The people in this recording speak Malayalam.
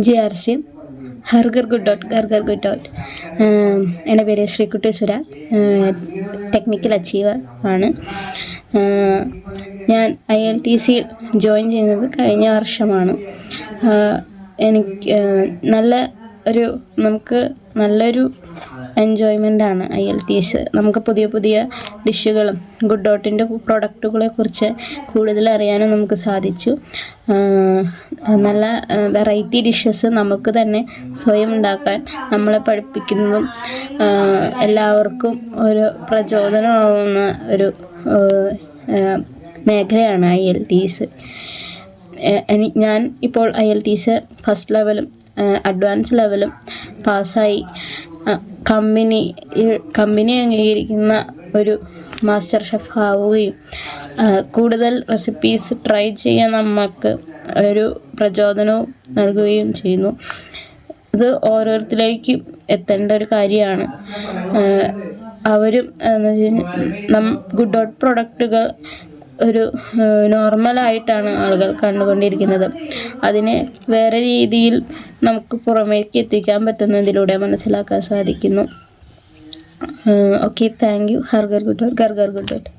GRC hargargood.gargargood. എൻ്റെ പേര് ശ്രീകുട്ടി സുര, ടെക്നിക്കൽ അച്ചീവർ ആണ്. ഞാൻ ILTC ജോയിൻ ചെയ്യുന്നത് കഴിഞ്ഞ വർഷമാണ്. എനിക്ക് നമുക്ക് നല്ലൊരു എൻജോയ്മെൻ്റാണ് ILTC. നമുക്ക് പുതിയ പുതിയ ഡിഷുകളും ഗുഡ് ഡോട്ടിൻ്റെ പ്രൊഡക്റ്റുകളെ കുറിച്ച് കൂടുതൽ അറിയാനും നമുക്ക് സാധിച്ചു. നല്ല വെറൈറ്റി ഡിഷസ് നമുക്ക് തന്നെ സ്വയം ഉണ്ടാക്കാൻ നമ്മളെ പഠിപ്പിക്കുന്നതും എല്ലാവർക്കും ഒരു പ്രചോദനമാവുന്ന ഒരു മേഖലയാണ് ILTC. ഞാൻ ഇപ്പോൾ ILTC ഫസ്റ്റ് ലെവലും അഡ്വാൻസ് ലെവലും പാസ്സായി കമ്പനി അംഗീകരിക്കുന്ന ഒരു മാസ്റ്റർ ഷെഫ് ആവുകയും കൂടുതൽ റെസിപ്പീസ് ട്രൈ ചെയ്യാൻ നമുക്ക് ഒരു പ്രചോദനവും നൽകുകയും ചെയ്യുന്നു. ഇത് ഓരോരുത്തരിലേക്കും എത്തേണ്ട ഒരു കാര്യമാണ്. അവരും ഗുഡ് ഡോട്ട് പ്രൊഡക്റ്റുകൾ ഒരു നോർമലായിട്ടാണ് ആളുകൾ കണ്ടുകൊണ്ടിരിക്കുന്നത്. അതിനെ വേറെ രീതിയിൽ നമുക്ക് പുറമേക്ക് എത്തിക്കാൻ പറ്റുന്നതിലൂടെ മനസ്സിലാക്കാൻ സാധിക്കുന്നു. Okay, thank you. ഹർഗർ ഗുഡ് ഡോട്ട്.